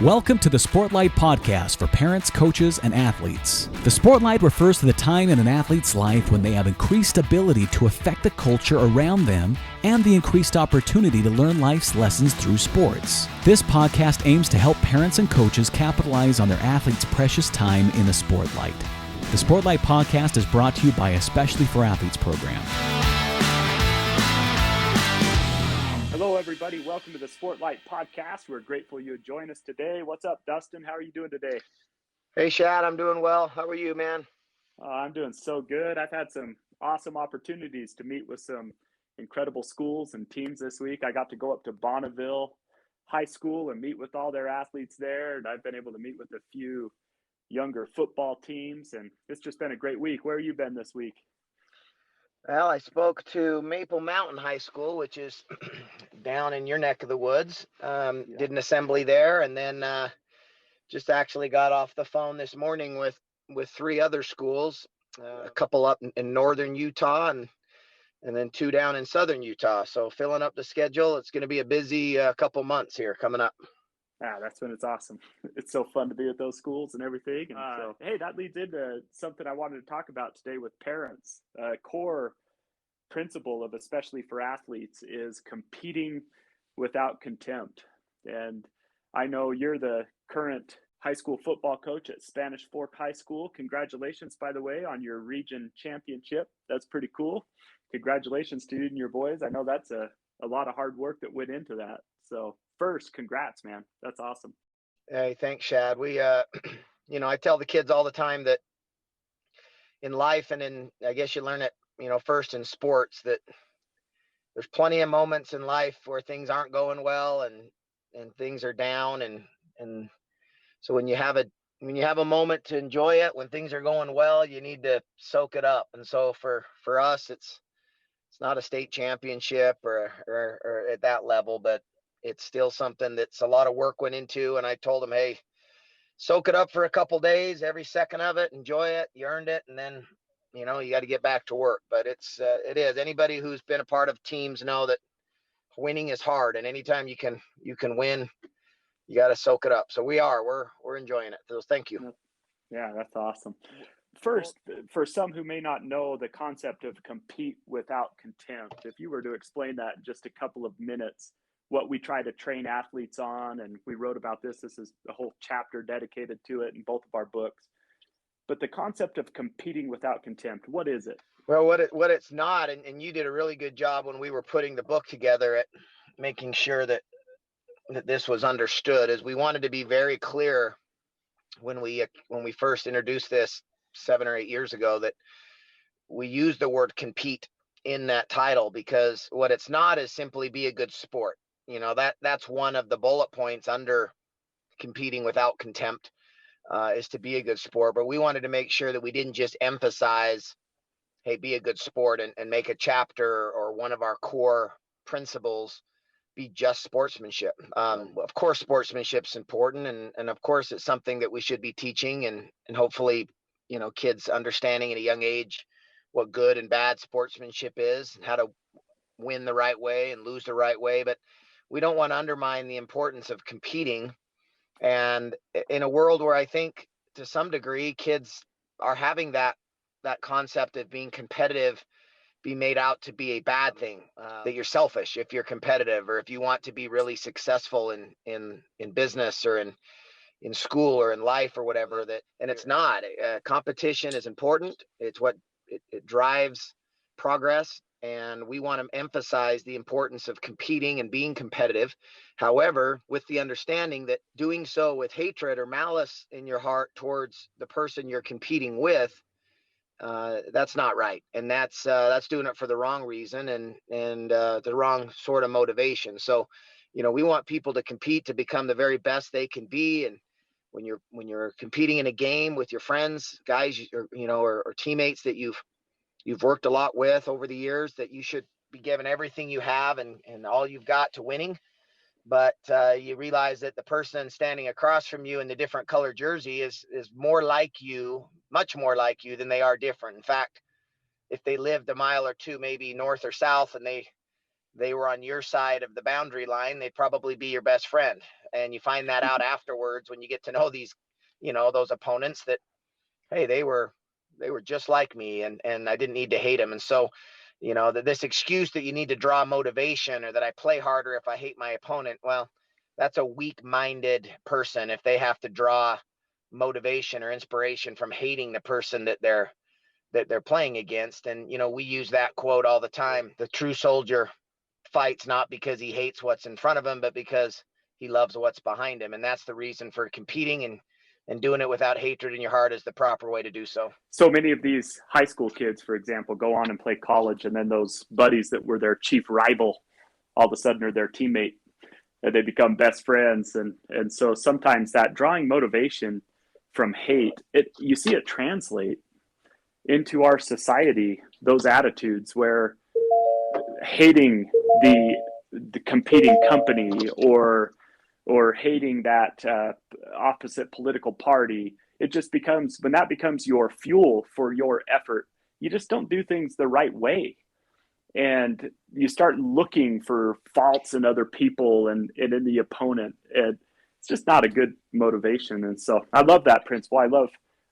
Welcome to the Sportlight podcast for parents, coaches, and athletes. The Sportlight refers to the time in an athlete's life when they have increased ability to affect the culture around them and the increased opportunity to learn life's lessons through sports. This podcast aims to help parents and coaches capitalize on their athletes' precious time in the Sportlight. The Sportlight podcast is brought to you by Especially for Athletes program. Hello, everybody. Welcome to the Sportlight podcast. We're grateful you would join us today. What's up, Dustin? How are you doing today? Hey, Shad. I'm doing well. How are you, man? I'm doing so good. I've had some awesome opportunities to meet with some incredible schools and teams this week. I got to go up to Bonneville High School and meet with all their athletes there. And I've been able to meet with a few younger football teams. And it's just been a great week. Where have you been this week? Well, I spoke to Maple Mountain High School, which is down in your neck of the woods. Did an assembly there, and then just actually got off the phone this morning with three other schools, a couple up in northern Utah and then two down in southern Utah. So filling up the schedule. It's going to be a busy couple months here coming up. That's when it's awesome. It's so fun to be at those schools and everything. And hey, that leads into something I wanted to talk about today with parents. Core principle of Especially for Athletes is competing without contempt. And I know you're the current high school football coach at Spanish Fork High School. Congratulations, by the way, on your region championship. That's pretty cool. Congratulations to you and your boys. I know that's a lot of hard work that went into that. So first, congrats, man. That's awesome. Hey, thanks, Shad. We, I tell the kids all the time that in life and I guess you learn it, first in sports, that there's plenty of moments in life where things aren't going well and things are down. And so when you have a moment to enjoy it, when things are going well, you need to soak it up. And so for us, it's not a state championship or at that level, but it's still something that's a lot of work went into. And I told them, hey, soak it up for a couple days, every second of it, enjoy it. You earned it. And then, you got to get back to work. But it is. Anybody who's been a part of teams know that winning is hard. And anytime you can win, you got to soak it up. So we're enjoying it. So thank you. Yeah, that's awesome. First, for some who may not know the concept of compete without contempt, if you were to explain that in just a couple of minutes, what we try to train athletes on, and we wrote about this is a whole chapter dedicated to it in both of our books. But the concept of competing without contempt, what is it? Well, what it's not, and you did a really good job when we were putting the book together at making sure that this was understood, is we wanted to be very clear when we first introduced this 7 or 8 years ago that we used the word compete in that title, because what it's not is simply be a good sport. That's one of the bullet points under competing without contempt, is to be a good sport. But we wanted to make sure that we didn't just emphasize, hey, be a good sport and make a chapter or one of our core principles be just sportsmanship. Of course, sportsmanship's important. And of course, it's something that we should be teaching and hopefully, kids understanding at a young age what good and bad sportsmanship is and how to win the right way and lose the right way. But we don't want to undermine the importance of competing. And in a world where I think to some degree kids are having that concept of being competitive be made out to be a bad thing, that you're selfish if you're competitive, or if you want to be really successful in business or in school or in life or whatever, and it's not. Competition is important. It's what it drives progress. And we want to emphasize the importance of competing and being competitive. However, with the understanding that doing so with hatred or malice in your heart towards the person you're competing with, that's not right. And that's doing it for the wrong reason and the wrong sort of motivation. So, we want people to compete to become the very best they can be. And when you're competing in a game with your friends, guys, or teammates that you've worked a lot with over the years, that you should be giving everything you have and all you've got to winning. But you realize that the person standing across from you in the different colored jersey is more like you, much more like you than they are different. In fact, if they lived a mile or two, maybe north or south, and they were on your side of the boundary line, they'd probably be your best friend. And you find that out afterwards when you get to know these, those opponents, that, hey, they were just like me, and I didn't need to hate them. And so, this excuse that you need to draw motivation, or that I play harder if I hate my opponent, well, that's a weak-minded person if they have to draw motivation or inspiration from hating the person that they're playing against. And we use that quote all the time: the true soldier fights not because he hates what's in front of him, but because he loves what's behind him. And that's the reason for competing, and doing it without hatred in your heart is the proper way to do so. So many of these high school kids, for example, go on and play college, and then those buddies that were their chief rival all of a sudden are their teammate, and they become best friends. And so sometimes that drawing motivation from hate, you see it translate into our society, those attitudes where hating the competing company, or hating that opposite political party, it just becomes, when that becomes your fuel for your effort, you just don't do things the right way. And you start looking for faults in other people and in the opponent. And it's just not a good motivation. And so I love that principle. I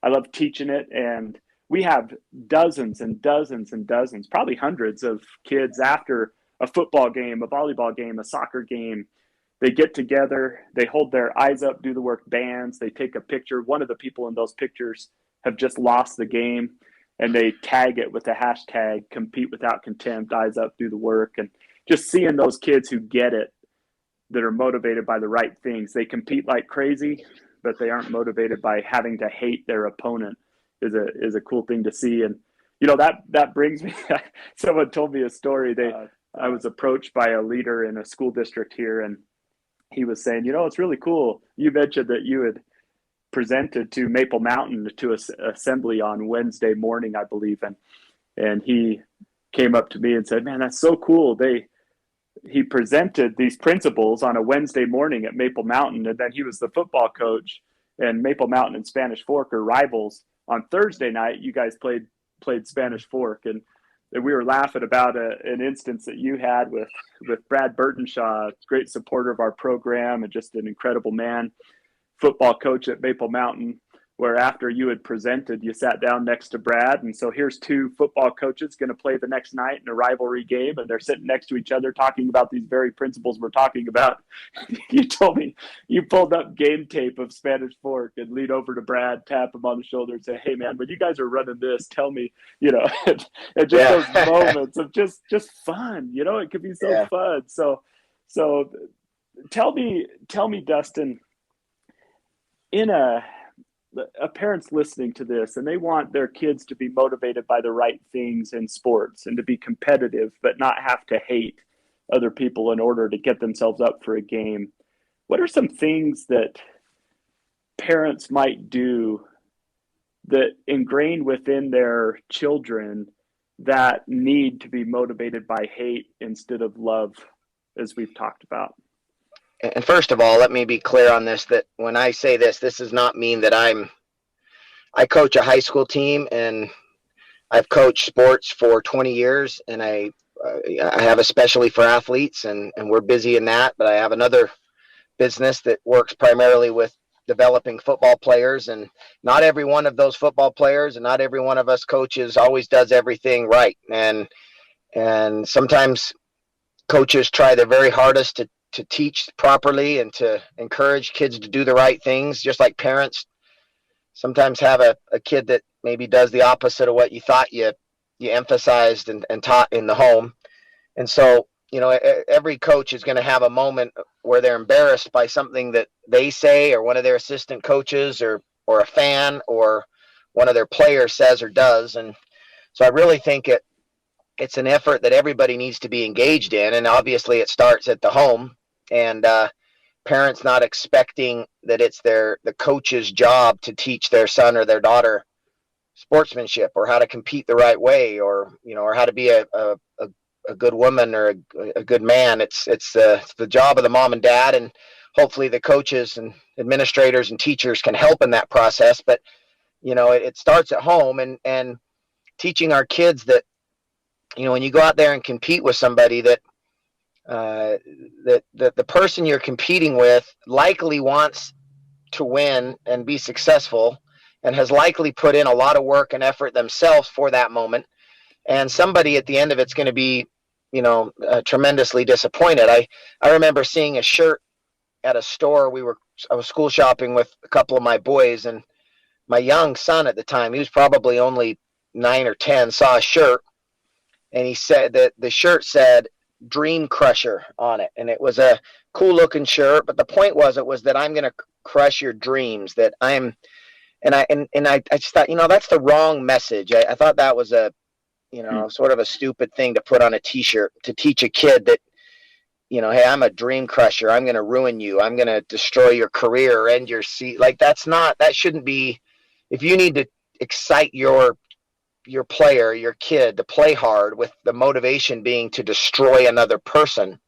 love teaching it. And we have dozens and dozens and dozens, probably hundreds of kids after a football game, a volleyball game, a soccer game. They get together, they hold their eyes up, do the work bands, they take a picture. One of the people in those pictures have just lost the game, and they tag it with the hashtag compete without contempt, eyes up, do the work. And just seeing those kids who get it, that are motivated by the right things. They compete like crazy, but they aren't motivated by having to hate their opponent, is a cool thing to see. And that brings me, someone told me a story. I was approached by a leader in a school district here, and he was saying, it's really cool. You mentioned that you had presented to Maple Mountain to assembly on Wednesday morning, I believe. And he came up to me and said, man, that's so cool. He presented these principles on a Wednesday morning at Maple Mountain. And then he was the football coach, and Maple Mountain and Spanish Fork are rivals. On Thursday night, you guys played Spanish Fork. And we were laughing about an instance that you had with Brad Burtonshaw, great supporter of our program and just an incredible man, football coach at Maple Mountain, where after you had presented, you sat down next to Brad. And so here's two football coaches going to play the next night in a rivalry game, and they're sitting next to each other talking about these very principles we're talking about. You told me you pulled up game tape of Spanish Fork and lead over to Brad, tap him on the shoulder and say, hey man, when you guys are running this, tell me, and just those moments of just fun, it could be so fun. So tell me, Dustin, in a parent's listening to this and they want their kids to be motivated by the right things in sports and to be competitive, but not have to hate other people in order to get themselves up for a game. What are some things that parents might do that ingrain within their children that need to be motivated by hate instead of love, as we've talked about? And first of all, let me be clear on this, that when I say this does not mean that I coach a high school team, and I've coached sports for 20 years, and I have a specialty for athletes, and we're busy in that. But I have another business that works primarily with developing football players, and not every one of those football players and not every one of us coaches always does everything right. And sometimes coaches try their very hardest to teach properly and to encourage kids to do the right things, just like parents sometimes have a kid that maybe does the opposite of what you thought you emphasized and taught in the home. And so, every coach is going to have a moment where they're embarrassed by something that they say, or one of their assistant coaches, or a fan, or one of their players says or does. And so I really think it's an effort that everybody needs to be engaged in. And obviously it starts at the home, and parents not expecting that it's the coach's job to teach their son or their daughter sportsmanship, or how to compete the right way, or how to be a good woman or a good man. It's the job of the mom and dad, and hopefully the coaches and administrators and teachers can help in that process. But it starts at home, and teaching our kids that when you go out there and compete with somebody, that that the person you're competing with likely wants to win and be successful and has likely put in a lot of work and effort themselves for that moment. And somebody at the end of it's going to be, tremendously disappointed. I remember seeing a shirt at a store. I was school shopping with a couple of my boys, and my young son at the time, he was probably only 9 or 10, saw a shirt, and he said that the shirt said Dream Crusher on it. And it was a cool looking shirt, but the point was, it was that I'm going to crush your dreams, that I'm, and I just thought, that's the wrong message. I thought that was a, sort of a stupid thing to put on a t-shirt to teach a kid that, hey, I'm a dream crusher. I'm going to ruin you. I'm going to destroy your career or end your seat. Like, that shouldn't be. If you need to excite your player, your kid, to play hard with the motivation being to destroy another person,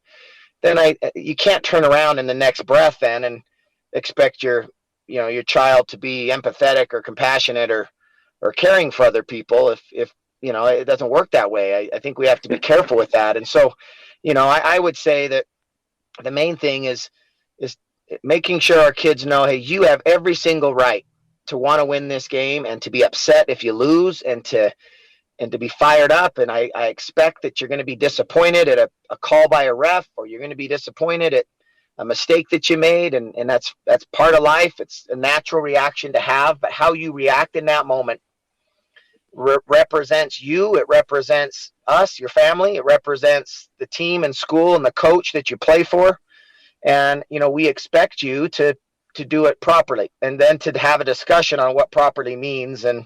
then you can't turn around in the next breath then and expect your child to be empathetic or compassionate or caring for other people if it doesn't work that way. I think we have to be careful with that. And so, I would say that the main thing is making sure our kids know, hey, you have every single right to want to win this game and to be upset if you lose and to be fired up. And I expect that you're going to be disappointed at a call by a ref, or you're going to be disappointed at a mistake that you made. And that's part of life. It's a natural reaction to have, but how you react in that moment represents you. It represents us, your family. It represents the team and school and the coach that you play for. And, we expect you to do it properly, and then to have a discussion on what properly means. And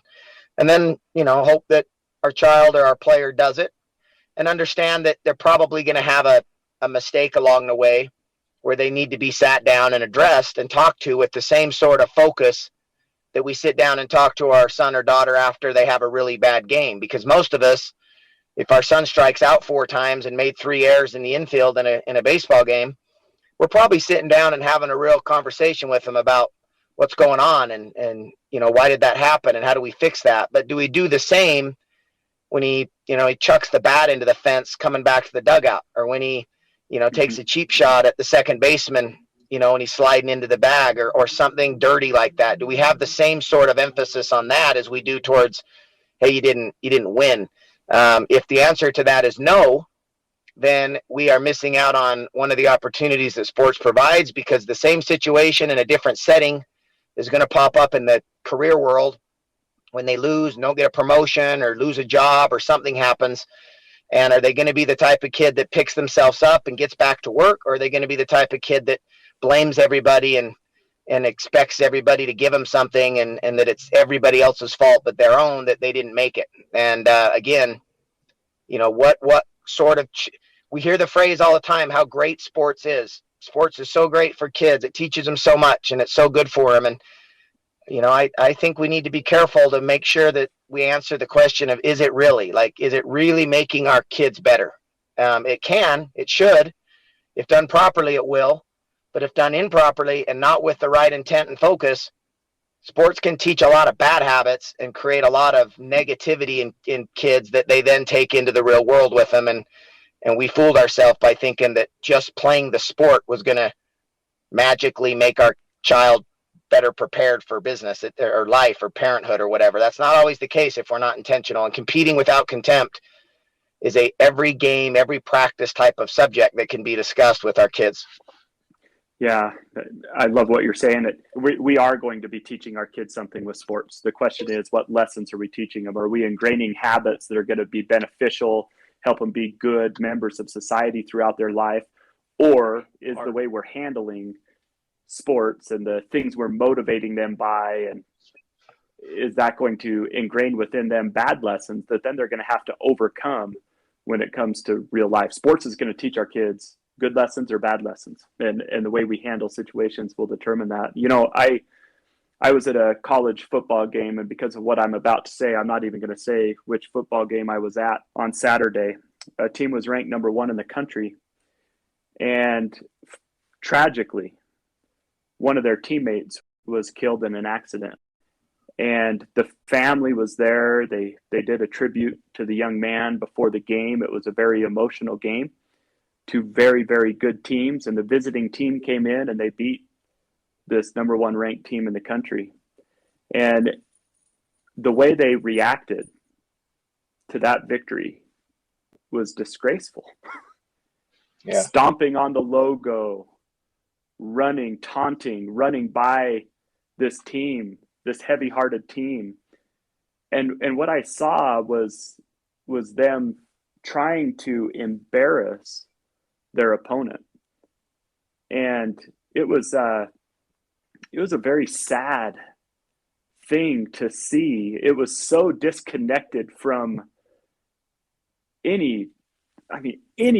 then, hope that our child or our player does it, and understand that they're probably going to have a mistake along the way where they need to be sat down and addressed and talked to with the same sort of focus that we sit down and talk to our son or daughter after they have a really bad game. Because most of us, if our son strikes out 4 times and made 3 errors in the infield in a baseball game, we're probably sitting down and having a real conversation with him about what's going on and why did that happen and how do we fix that. But do we do the same when he chucks the bat into the fence coming back to the dugout, or when he takes a cheap shot at the second baseman, and he's sliding into the bag, or something dirty like that? Do we have the same sort of emphasis on that as we do towards, hey, you didn't win? If the answer to that is no, then we are missing out on one of the opportunities that sports provides, because the same situation in a different setting is going to pop up in the career world when they lose, don't get a promotion, or lose a job, or something happens. And are they going to be the type of kid that picks themselves up and gets back to work? Or are they going to be the type of kid that blames everybody and expects everybody to give them something, and that it's everybody else's fault but their own that they didn't make it? And again, what sort of we hear the phrase all the time, how great sports is. Sports is so great for kids. It teaches them so much, and it's so good for them. And I think we need to be careful to make sure that we answer the question of, is it really? Is it really making our kids better? It should. If done properly, it will. But if done improperly and not with the right intent and focus, sports can teach a lot of bad habits and create a lot of negativity in kids that they then take into the real world with them. And we fooled ourselves by thinking that just playing the sport was going to magically make our child better prepared for business or life or parenthood or whatever. That's not always the case if we're not intentional. And competing without contempt is every game, every practice type of subject that can be discussed with our kids. Yeah, I love what you're saying. We are going to be teaching our kids something with sports. The question is, what lessons are we teaching them? Are we ingraining habits that are going to be beneficial, help them be good members of society throughout their life? Or is the way we're handling sports and the things we're motivating them by, and is that going to ingrain within them bad lessons that then they're going to have to overcome when it comes to real life? Sports is going to teach our kids good lessons or bad lessons, and the way we handle situations will determine that. I was at a college football game, and because of what I'm about to say, I'm not even going to say which football game I was at on Saturday. A team was ranked number 1 in the country, and tragically, one of their teammates was killed in an accident. And the family was there. They did a tribute to the young man before the game. It was a very emotional game. two very, very good teams, and the visiting team came in and they beat this number one ranked team in the country. And the way they reacted to that victory was disgraceful. Yeah. Stomping on the logo, running, taunting, running by this team, this heavy-hearted team. And what I saw was them trying to embarrass their opponent. And it was a very sad thing to see. It was so disconnected from any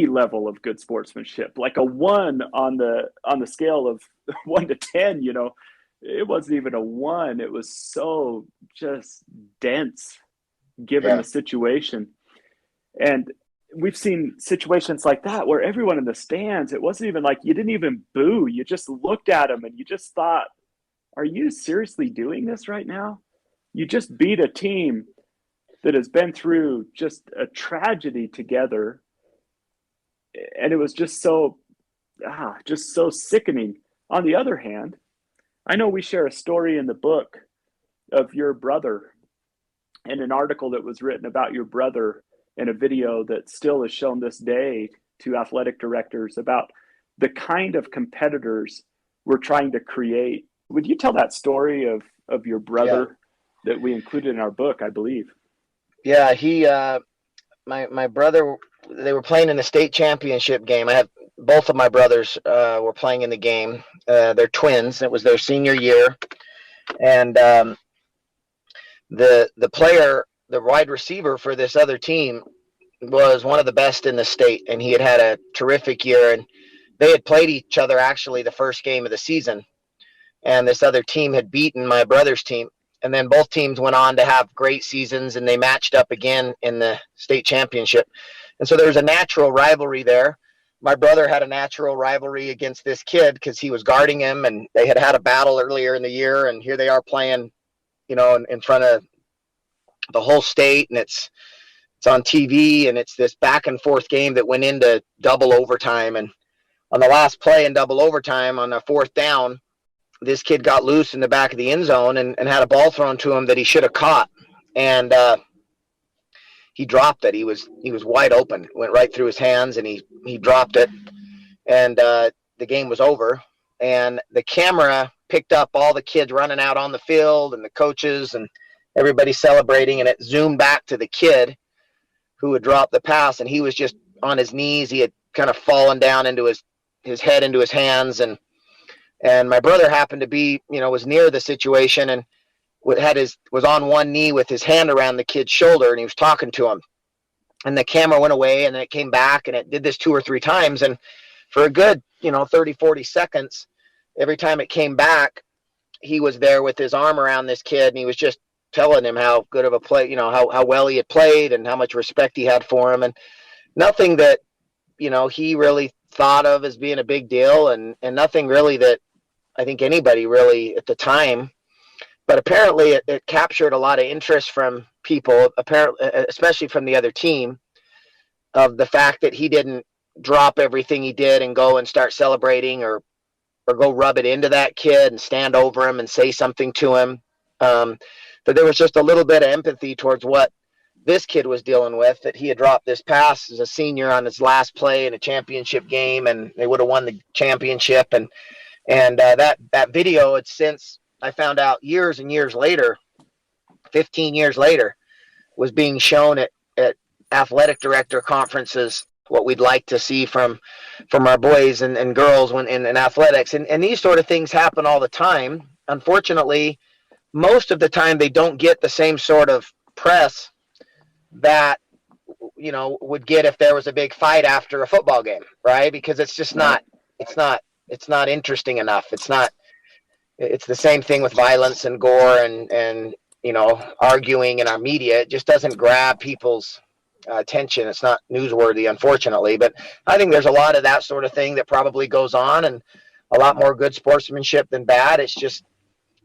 level of good sportsmanship. Like a 1 on the scale of 1 to 10, it wasn't even a 1. It was so just dense given the situation. And we've seen situations like that where everyone in the stands, it wasn't even like you didn't even boo. You just looked at them and you just thought, are you seriously doing this right now? You just beat a team that has been through just a tragedy together. And it was just so sickening. On the other hand, I know we share a story in the book of your brother and an article that was written about your brother and a video that still is shown this day to athletic directors about the kind of competitors we're trying to create. Would you tell that story of your brother that we included in our book, I believe? Yeah, he, my brother, they were playing in the state championship game. I have both of my brothers were playing in the game. They're twins. It was their senior year. And the player, the wide receiver for this other team was one of the best in the state. And he had a terrific year. And they had played each other actually the first game of the season. And this other team had beaten my brother's team. And then both teams went on to have great seasons, and they matched up again in the state championship. And so there was a natural rivalry there. My brother had a natural rivalry against this kid because he was guarding him, and they had a battle earlier in the year. And here they are playing, in front of the whole state, and it's on TV, and it's this back and forth game that went into double overtime. And on the last play in double overtime on the 4th down, this kid got loose in the back of the end zone and had a ball thrown to him that he should have caught. And he dropped it. He was wide open. It went right through his hands, and he dropped it. And the game was over. And the camera picked up all the kids running out on the field and the coaches and everybody celebrating. And it zoomed back to the kid who had dropped the pass. And he was just on his knees. He had kind of fallen down into his head into his hands. And my brother happened to be, was near the situation and was on one knee with his hand around the kid's shoulder, and he was talking to him. And the camera went away, and then it came back, and it did this 2 or 3 times. And for a good, 30, 40 seconds, every time it came back, he was there with his arm around this kid, and he was just telling him how good of a play, how well he had played and how much respect he had for him. And nothing that, he really thought of as being a big deal, and nothing really that I think anybody really at the time, but apparently it captured a lot of interest from people, apparently, especially from the other team, of the fact that he didn't drop everything he did and go and start celebrating or go rub it into that kid and stand over him and say something to him. But there was just a little bit of empathy towards what this kid was dealing with, that he had dropped this pass as a senior on his last play in a championship game, and they would have won the championship. And that video had since, I found out years and years later, 15 years later, was being shown at athletic director conferences, what we'd like to see from our boys and girls in athletics. And these sort of things happen all the time. Unfortunately, most of the time they don't get the same sort of press that, would get if there was a big fight after a football game, right? Because it's just not interesting enough. It's the same thing with violence and gore and arguing in our media. It just doesn't grab people's attention. It's not newsworthy, unfortunately, but I think there's a lot of that sort of thing that probably goes on, and a lot more good sportsmanship than bad. It's just,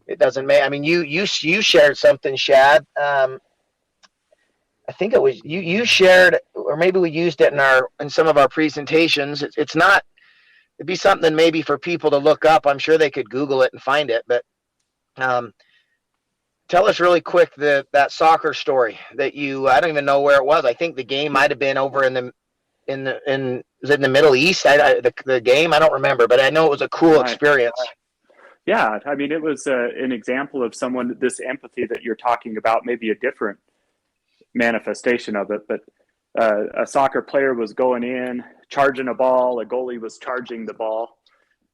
it doesn't make, I mean, you shared something, Shad. I think it was you shared or maybe we used it in some of our presentations. It's not, it'd be something maybe for people to look up. I'm sure they could Google it and find it, but tell us really quick that soccer story that I don't even know where it was. I think the game might've been over was it in the Middle East? The game, I don't remember, but I know it was a cool experience. Yeah, I mean, it was an example of someone, this empathy that you're talking about, maybe a different manifestation of it, but a soccer player was going in, charging a ball, a goalie was charging the ball,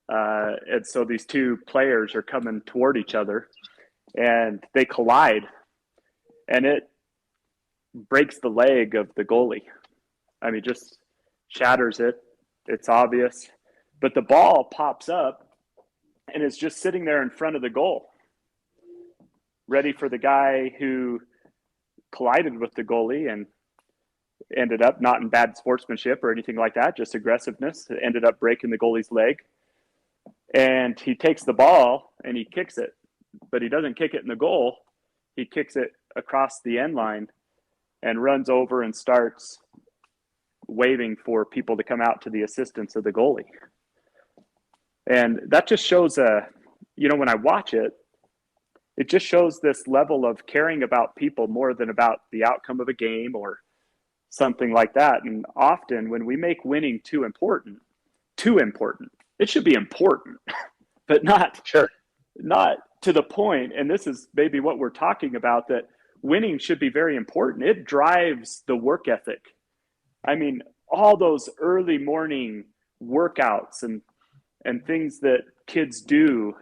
and so these two players are coming toward each other, and they collide, and it breaks the leg of the goalie. I mean, just shatters it. It's obvious, but the ball pops up, and it's just sitting there in front of the goal, ready for the guy who collided with the goalie and ended up not in bad sportsmanship or anything like that, just aggressiveness. It ended up breaking the goalie's leg. And he takes the ball and he kicks it, but he doesn't kick it in the goal. He kicks it across the end line and runs over and starts waving for people to come out to the assistance of the goalie. And that just shows, when I watch it, it just shows this level of caring about people more than about the outcome of a game or something like that. And often when we make winning too important, it should be important, but not to the point. And this is maybe what we're talking about, that winning should be very important. It drives the work ethic. I mean, all those early morning workouts and things that kids do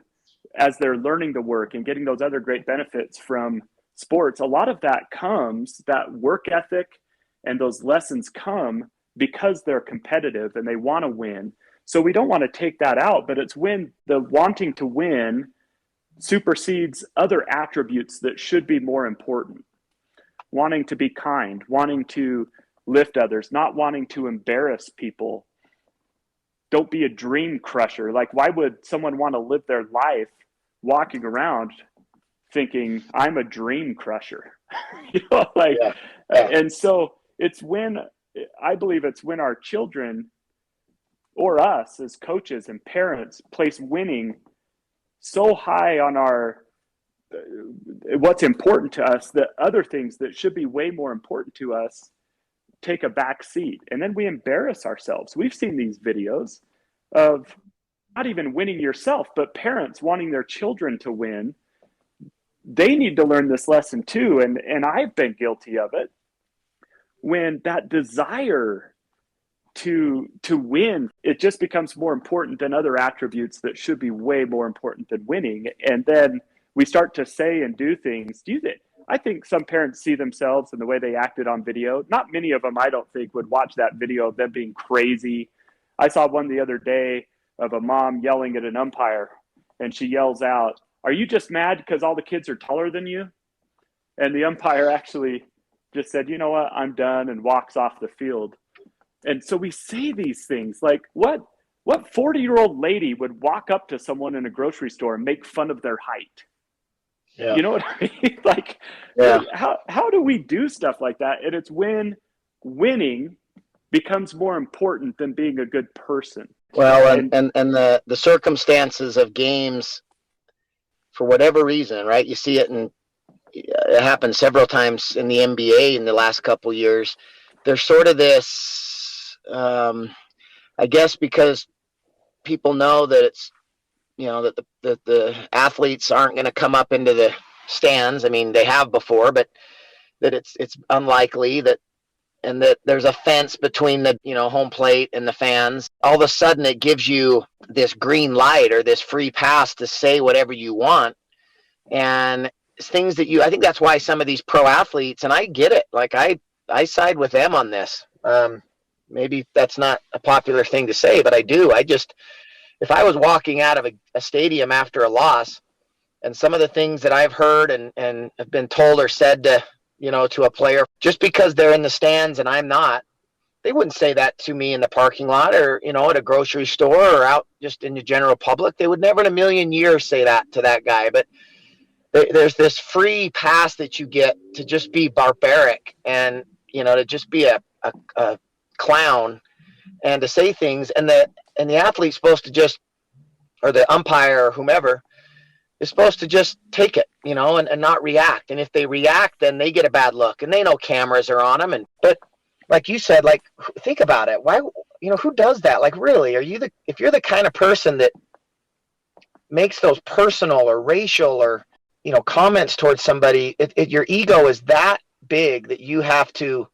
as they're learning to work and getting those other great benefits from sports, a lot of that work ethic and those lessons come because they're competitive and they want to win. So we don't want to take that out, but it's when the wanting to win supersedes other attributes that should be more important. Wanting to be kind, wanting to lift others, not wanting to embarrass people. Don't be a dream crusher. Like, why would someone want to live their life walking around thinking I'm a dream crusher? And so I believe it's when our children or us as coaches and parents place winning so high on what's important to us that other things that should be way more important to us take a back seat, and then we embarrass ourselves. We've seen these videos of not even winning yourself, but parents wanting their children to win. They need to learn this lesson too, and I've been guilty of it. When that desire to win, it just becomes more important than other attributes that should be way more important than winning. And then we start to say and do things. I think some parents see themselves in the way they acted on video. Not many of them, I don't think, would watch that video of them being crazy. I saw one the other day of a mom yelling at an umpire, and she yells out, "Are you just mad because all the kids are taller than you?" And the umpire actually just said, "You know what, I'm done," and walks off the field. And so we say these things like, what 40-year-old lady would walk up to someone in a grocery store and make fun of their height? Yeah. You know what I mean? How do we do stuff like that? And it's when winning becomes more important than being a good person. Well, and the circumstances of games, for whatever reason, right? You see it it happened several times in the NBA in the last couple of years. There's sort of this, I guess, because people know that it's, that the athletes aren't going to come up into the stands. I mean, they have before, but that it's unlikely that there's a fence between the, home plate and the fans. All of a sudden it gives you this green light or this free pass to say whatever you want. And things that I think that's why some of these pro athletes, and I get it. Like I side with them on this. Maybe that's not a popular thing to say, but I do. If I was walking out of a stadium after a loss, and some of the things that I've heard and have been told or said to a player, just because they're in the stands and I'm not, they wouldn't say that to me in the parking lot or, at a grocery store or out just in the general public. They would never in a million years say that to that guy. But there's this free pass that you get to just be barbaric and, to just be a a clown and to say things, and the athlete's supposed to just, or the umpire or whomever is supposed to just take it, and not react. And if they react, then they get a bad look, and they know cameras are on them. But like you said, like, think about it. Why, who does that? Like, really, if you're the kind of person that makes those personal or racial or, comments towards somebody, your ego is that big that you have to,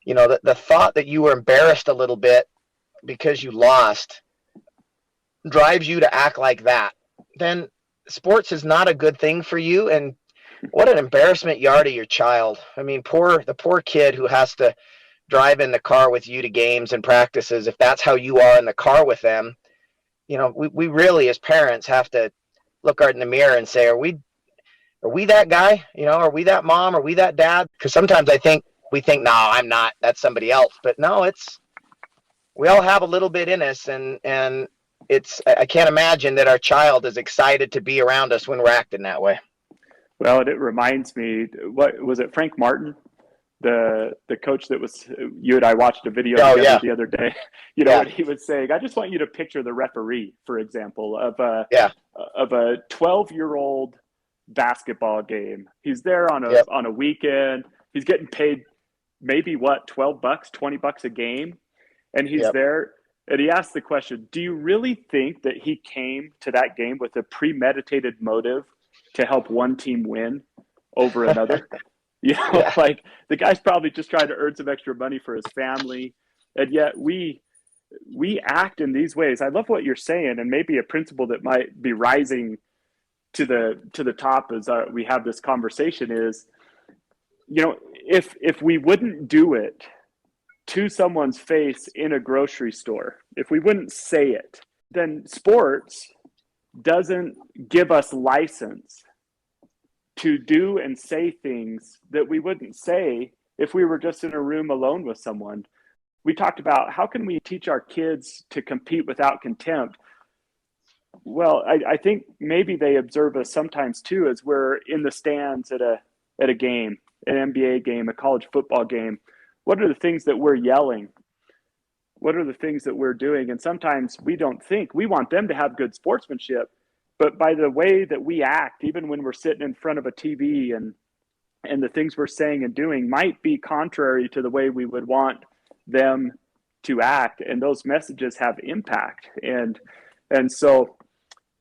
the thought that you were embarrassed a little bit because you lost drives you to act like that. Then sports is not a good thing for you. And what an embarrassment you are to your child. I mean, the poor kid who has to drive in the car with you to games and practices. If that's how you are in the car with them, we really, as parents, have to look right in the mirror and say, are we that guy? Are we that mom? Are we that dad? Because sometimes we think, no, I'm not. That's somebody else. But no, we all have a little bit in us, and I can't imagine that our child is excited to be around us when we're acting that way. Well, it reminds me, what was it, Frank Martin, the coach that was, you and I watched a video together the other day, what he was saying. I just want you to picture the referee, for example, of a 12-year-old basketball game. He's there on a weekend. He's getting paid maybe $12, $20 a game. And he's there, and he asked the question, do you really think that he came to that game with a premeditated motive to help one team win over another? Like, the guy's probably just trying to earn some extra money for his family. And yet we act in these ways. I love what you're saying, and maybe a principle that might be rising to the top as we have this conversation is, if we wouldn't do it to someone's face in a grocery store, if we wouldn't say it, then sports doesn't give us license to do and say things that we wouldn't say if we were just in a room alone with someone. We talked about how can we teach our kids to compete without contempt. Well, I think maybe they observe us sometimes too, as we're in the stands at a game, an NBA game, a college football game. What are the things that we're yelling? What are the things that we're doing? And sometimes we don't think. We want them to have good sportsmanship, but by the way that we act, even when we're sitting in front of a TV, and the things we're saying and doing might be contrary to the way we would want them to act, and those messages have impact. And so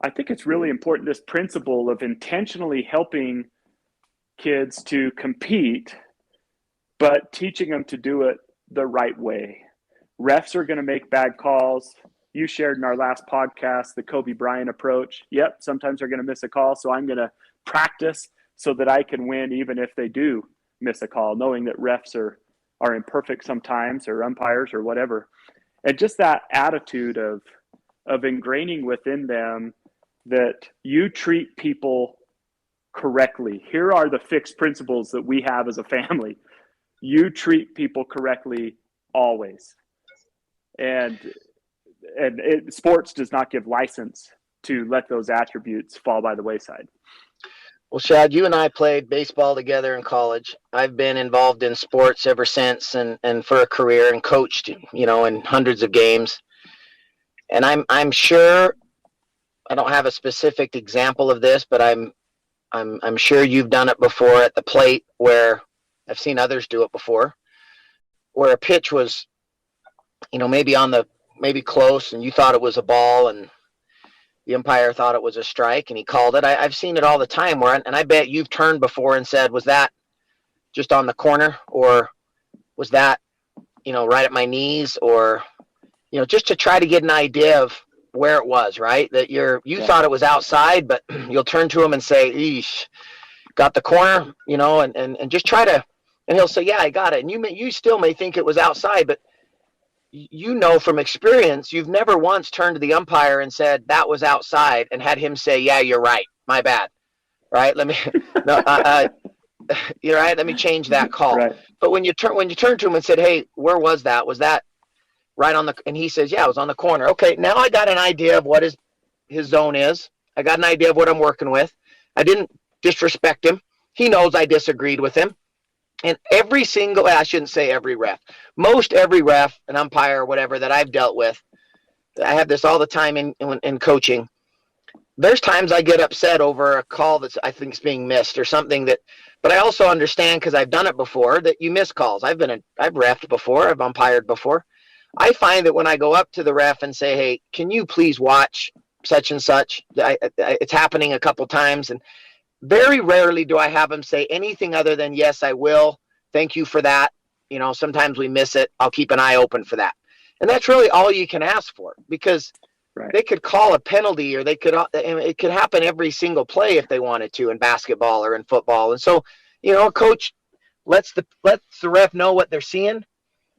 I think it's really important, this principle of intentionally helping kids to compete, but teaching them to do it the right way. Refs are going to make bad calls. You shared in our last podcast the Kobe Bryant approach. Yep, sometimes they're going to miss a call, so I'm going to practice so that I can win even if they do miss a call, knowing that refs are imperfect sometimes, or umpires or whatever. And just that attitude of ingraining within them that you treat people correctly. Here are the fixed principles that we have as a family. You treat people correctly always. And sports does not give license to let those attributes fall by the wayside. Well, Shad, you and I played baseball together in college. I've been involved in sports ever since, and for a career, and coached, in hundreds of games. And I'm sure, I don't have a specific example of this, but I'm sure you've done it before at the plate, where I've seen others do it before, where a pitch was, maybe close, and you thought it was a ball, and the umpire thought it was a strike, and he called it. I've seen it all the time, and I bet you've turned before and said, was that just on the corner, or was that, right at my knees, or, just to try to get an idea of where it was, right? That you thought it was outside, but you'll turn to him and say, eesh, got the corner, and just try to, and he'll say, yeah, I got it. And you still may think it was outside, but from experience, you've never once turned to the umpire and said that was outside and had him say, yeah, you're right. My bad. Right. You're right. Let me change that call. Right. But when you turn to him and said, hey, where was that? Was that right on and he says, yeah, it was on the corner. Okay. Now I got an idea of what his zone is. I got an idea of what I'm working with. I didn't disrespect him. He knows I disagreed with him. And every single, I shouldn't say every ref, most every ref, an umpire, or whatever that I've dealt with, I have this all the time in coaching. There's times I get upset over a call that's I think is being missed or something but I also understand because I've done it before that you miss calls. I've reffed before, I've umpired before. I find that when I go up to the ref and say, hey, can you please watch such and such? It's happening a couple times, and very rarely do I have them say anything other than, yes, I will. Thank you for that. Sometimes we miss it. I'll keep an eye open for that. And that's really all you can ask for, because they could call a penalty, or it could happen every single play if they wanted to in basketball or in football. And so, a coach lets the ref know what they're seeing.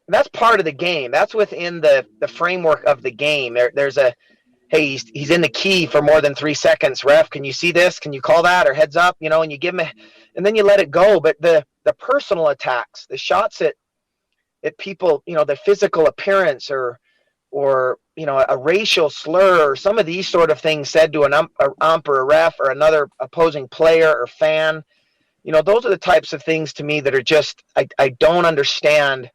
That's part of the game. That's within the framework of the game. There's a, hey, he's in the key for more than 3 seconds. Ref, can you see this? Can you call that? Or heads up, and you give him and then you let it go. But the personal attacks, the shots at people, the physical appearance or a racial slur or some of these sort of things said to an ump or a ref or another opposing player or fan, those are the types of things to me that are just, I don't understand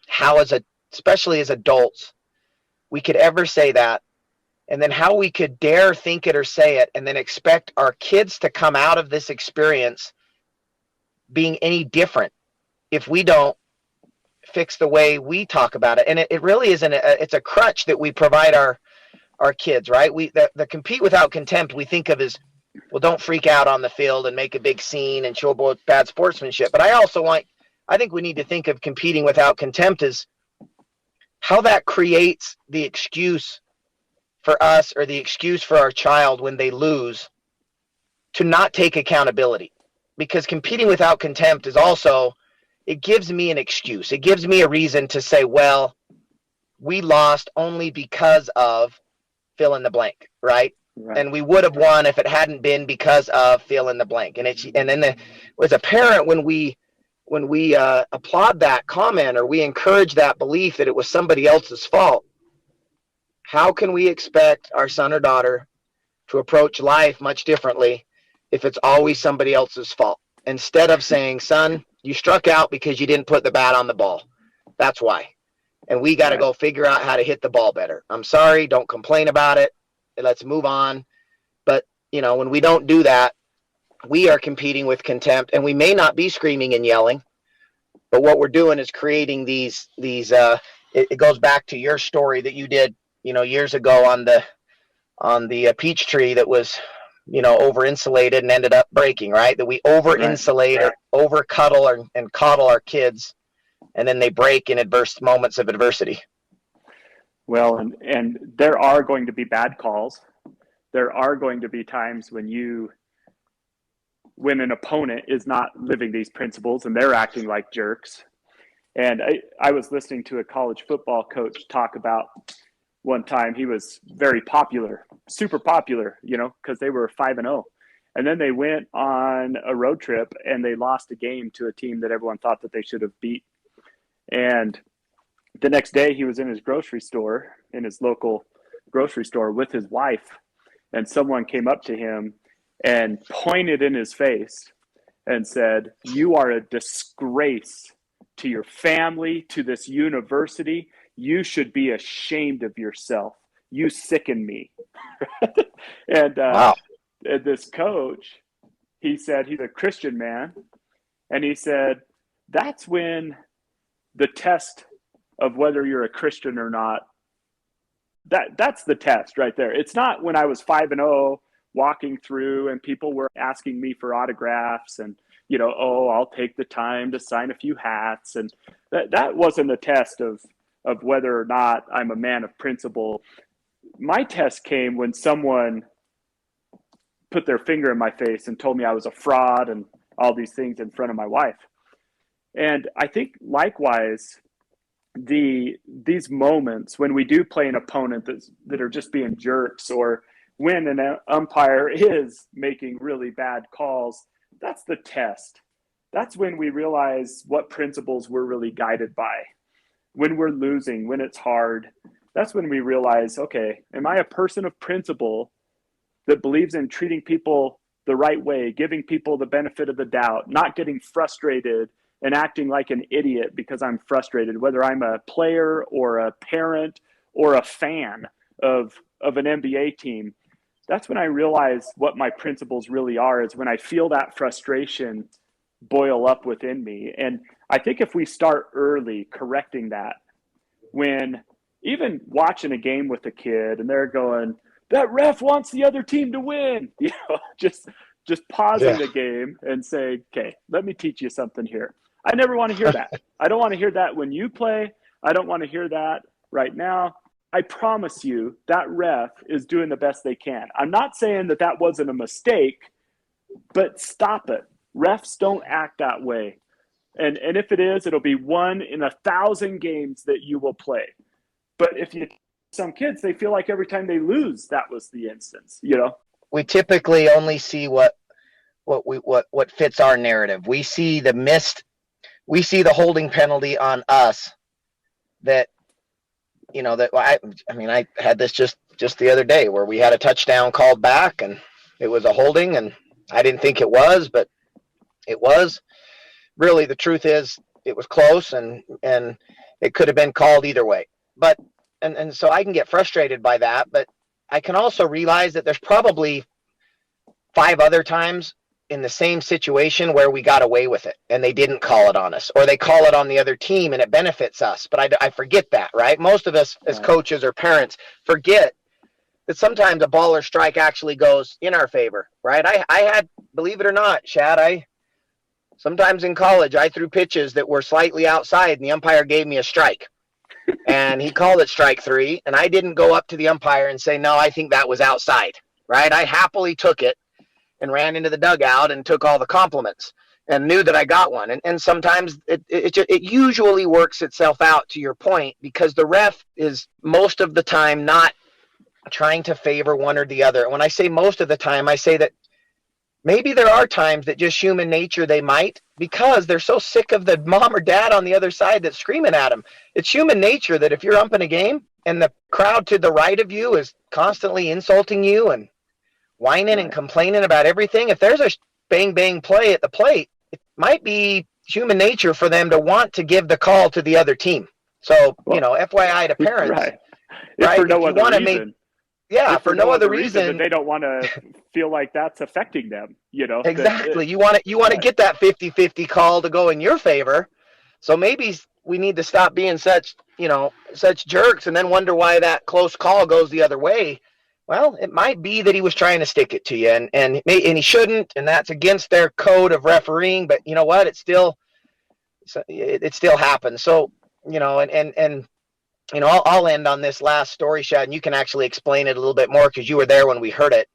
how especially as adults, we could ever say that, and then how we could dare think it or say it, and then expect our kids to come out of this experience being any different if we don't fix the way we talk about it. And it really isn't, it's a crutch that we provide our kids, right? The compete without contempt we think of as, well, don't freak out on the field and make a big scene and show bad sportsmanship. But I think we need to think of competing without contempt as how that creates the excuse for us or the excuse for our child when they lose to not take accountability. Because competing without contempt is also, it gives me an excuse. It gives me a reason to say, well, we lost only because of fill in the blank, right? And we would have won if it hadn't been because of fill in the blank. And then as a parent, when we applaud that comment or we encourage that belief that it was somebody else's fault, how can we expect our son or daughter to approach life much differently if it's always somebody else's fault? Instead of saying, son, you struck out because you didn't put the bat on the ball. That's why. And we got to go figure out how to hit the ball better. I'm sorry. Don't complain about it. Let's move on. But, when we don't do that, we are competing with contempt, and we may not be screaming and yelling, but what we're doing is creating these it goes back to your story that you did, years ago on the peach tree that was, over insulated and ended up breaking, right? That we over insulate or over cuddle and coddle our kids, and then they break in moments of adversity. Well, and there are going to be bad calls. There are going to be times when an opponent is not living these principles and they're acting like jerks. And I was listening to a college football coach talk about one time. He was very popular, super popular, because they were 5-0. And then they went on a road trip and they lost a game to a team that everyone thought that they should have beat. And the next day he was in his local grocery store with his wife, and someone came up to him and pointed in his face and said, "You are a disgrace to your family, to this university. You should be ashamed of yourself. You sicken me." And wow. This coach, he said, he's a Christian man. And he said, that's when the test of whether you're a Christian or not, that's the test right there. It's not when I was 5-0 walking through and people were asking me for autographs and, I'll take the time to sign a few hats. And that wasn't a test of whether or not I'm a man of principle. My test came when someone put their finger in my face and told me I was a fraud and all these things in front of my wife. And I think likewise, these moments when we do play an opponent that are just being jerks, or when an umpire is making really bad calls, that's the test. That's when we realize what principles we're really guided by. When we're losing, when it's hard, that's when we realize, okay, am I a person of principle that believes in treating people the right way, giving people the benefit of the doubt, not getting frustrated and acting like an idiot because I'm frustrated, whether I'm a player or a parent or a fan of an NBA team. That's when I realize what my principles really are, is when I feel that frustration boil up within me. And I think if we start early correcting that, when even watching a game with a kid and they're going, that ref wants the other team to win, just pausing the game and say, okay, let me teach you something here. I never want to hear that. I don't want to hear that when you play. I don't want to hear that right now. I promise you that ref is doing the best they can. I'm not saying that wasn't a mistake, but stop it. Refs don't act that way. And if it is, it'll be 1 in 1,000 games that you will play. But if some kids, they feel like every time they lose, that was the instance, We typically only see what fits our narrative. We see the holding penalty on us that, I had this just the other day where we had a touchdown called back and it was a holding, and I didn't think it was, but it was. Really, the truth is it was close, and it could have been called either way. But and so I can get frustrated by that, but I can also realize that there's probably 5 other times in the same situation where we got away with it and they didn't call it on us, or they call it on the other team and it benefits us. But I forget that, right? Most of us as coaches or parents forget that sometimes a ball or strike actually goes in our favor, right? I had, believe it or not, Shad, sometimes in college, I threw pitches that were slightly outside and the umpire gave me a strike and he called it strike 3. And I didn't go up to the umpire and say, no, I think that was outside, right? I happily took it and ran into the dugout and took all the compliments and knew that I got one. And sometimes it usually works itself out, to your point, because the ref is most of the time not trying to favor one or the other. When I say most of the time, I say that maybe there are times that just human nature they might, because they're so sick of the mom or dad on the other side that's screaming at them. It's human nature that if you're umping a game and the crowd to the right of you is constantly insulting you and whining and complaining about everything, if there's a bang bang play at the plate, it might be human nature for them to want to give the call to the other team. So, FYI to parents, right? Right? For no other reason. For no other reason, they don't want to feel like that's affecting them, Exactly. You want to get that 50-50 call to go in your favor. So maybe we need to stop being such jerks and then wonder why that close call goes the other way. Well, it might be that he was trying to stick it to you, and he shouldn't, and that's against their code of refereeing. But you know what? It still happens. So I'll end on this last story, Shad, and you can actually explain it a little bit more because you were there when we heard it.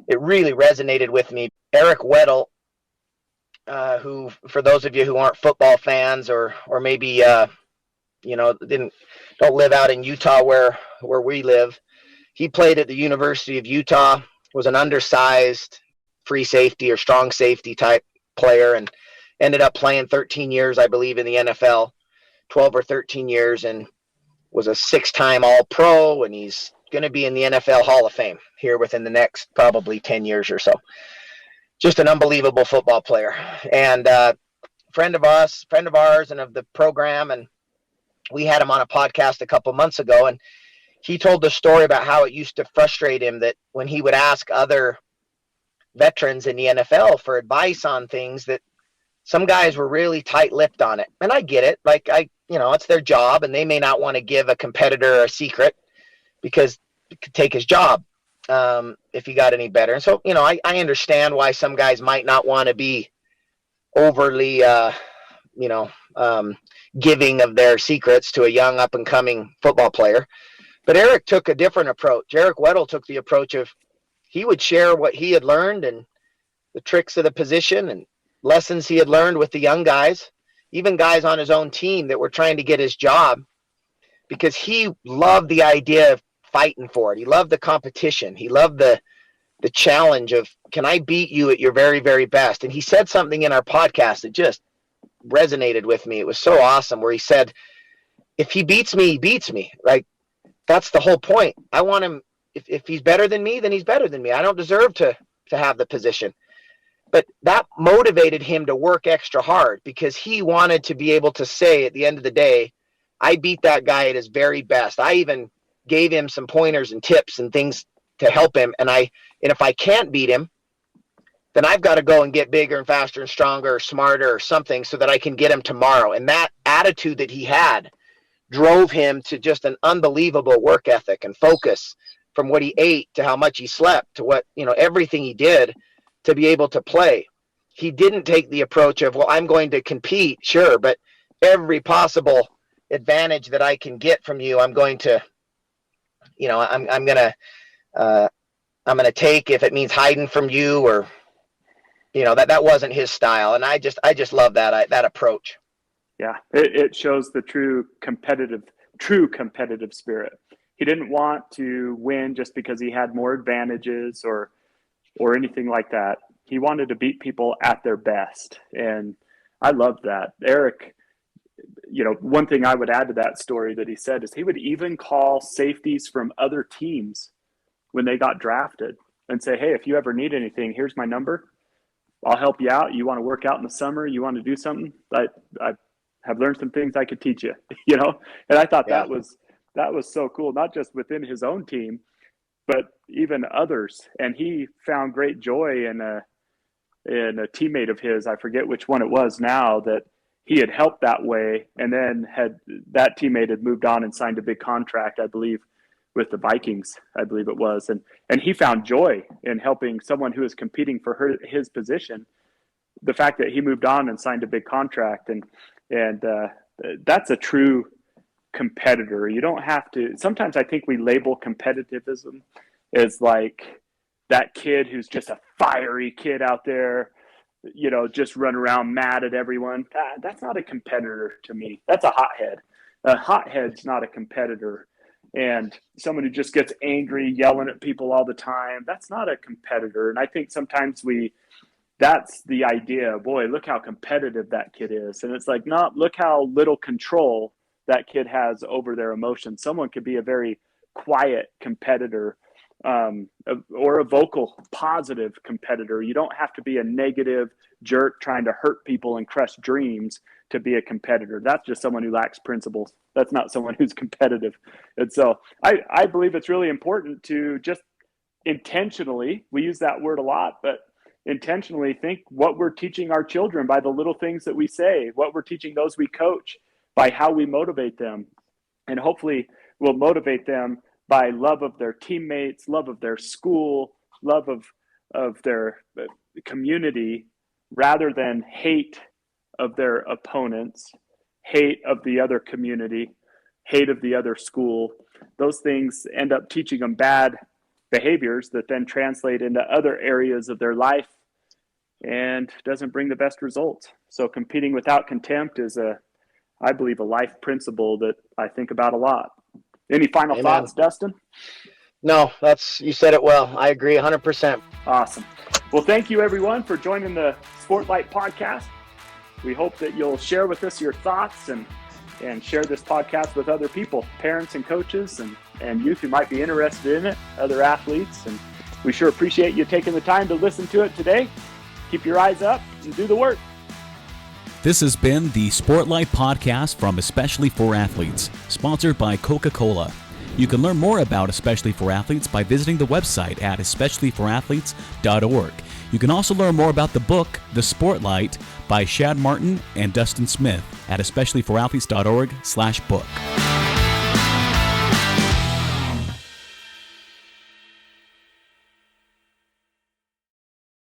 It really resonated with me. Eric Weddle, who, for those of you who aren't football fans or maybe don't live out in Utah where we live, he played at the University of Utah, was an undersized free safety or strong safety type player, and ended up playing 13 years, I believe, in the NFL, 12 or 13 years, and was a 6-time All-Pro, and he's going to be in the NFL Hall of Fame here within the next probably 10 years or so. Just an unbelievable football player, and friend of ours and of the program, and we had him on a podcast a couple months ago, and he told the story about how it used to frustrate him that when he would ask other veterans in the NFL for advice on things, that some guys were really tight-lipped on it. And I get it. It's their job, and they may not want to give a competitor a secret because it could take his job if he got any better. And so, I understand why some guys might not want to be overly, giving of their secrets to a young up-and-coming football player. But Eric took a different approach. Eric Weddle took the approach of he would share what he had learned and the tricks of the position and lessons he had learned with the young guys, even guys on his own team that were trying to get his job, because he loved the idea of fighting for it. He loved the competition. He loved the challenge of, can I beat you at your very, very best? And he said something in our podcast that just resonated with me. It was so awesome, where he said, if he beats me, he beats me. Like, that's the whole point. I want him, if he's better than me, then he's better than me. I don't deserve to have the position. But that motivated him to work extra hard because he wanted to be able to say at the end of the day, I beat that guy at his very best. I even gave him some pointers and tips and things to help him. And if I can't beat him, then I've got to go and get bigger and faster and stronger or smarter or something so that I can get him tomorrow. And that attitude that he had drove him to just an unbelievable work ethic and focus, from what he ate to how much he slept to what, everything he did to be able to play. He didn't take the approach of, well, I'm going to compete, sure, but every possible advantage that I can get from you, I'm going to, I'm going to take, if it means hiding from you, or that wasn't his style. And I just love that approach. Yeah, it shows the true competitive spirit. He didn't want to win just because he had more advantages or anything like that. He wanted to beat people at their best. And I love that. Eric, one thing I would add to that story that he said is he would even call safeties from other teams when they got drafted and say, hey, if you ever need anything, here's my number. I'll help you out. You want to work out in the summer? You want to do something? I have learned some things I could teach you, And I thought that was so cool, not just within his own team, but even others. And he found great joy in a teammate of his, I forget which one it was now, that he had helped that way. And then that teammate had moved on and signed a big contract, I believe, with the Vikings, I believe it was. And he found joy in helping someone who was competing for his position. The fact that he moved on and signed a big contract, and that's a true competitor. You don't have to. Sometimes I think we label competitivism as like that kid who's just a fiery kid out there, just run around mad at everyone. That's not a competitor to me. That's a hothead. A hothead's not a competitor. And someone who just gets angry, yelling at people all the time, that's not a competitor. And I think sometimes that's the idea. Boy, look how competitive that kid is. And it's like, no, look how little control that kid has over their emotions. Someone could be a very quiet competitor, or a vocal, positive competitor. You don't have to be a negative jerk trying to hurt people and crush dreams to be a competitor. That's just someone who lacks principles. That's not someone who's competitive. And so I believe it's really important to just intentionally, we use that word a lot, but intentionally think what we're teaching our children by the little things that we say, what we're teaching those we coach by how we motivate them. And hopefully we'll motivate them by love of their teammates, love of their school, love of their community, rather than hate of their opponents, hate of the other community, hate of the other school. Those things end up teaching them bad behaviors that then translate into other areas of their life and doesn't bring the best results. So competing without contempt is I believe, a life principle that I think about a lot. Any final Amen. thoughts, Dustin? No, you said it well. I agree 100%. Awesome. Well, thank you everyone for joining the Sportlight podcast. We hope that you'll share with us your thoughts and share this podcast with other people, parents and coaches and youth who might be interested in it, other athletes. And we sure appreciate you taking the time to listen to it today. Keep your eyes up and do the work. This has been the Sportlight podcast from Especially for Athletes, sponsored by Coca-Cola. You can learn more about Especially for Athletes by visiting the website at especiallyforathletes.org. You can also learn more about the book, The Sportlight, by Shad Martin and Dustin Smith at especiallyforathletes.org/book.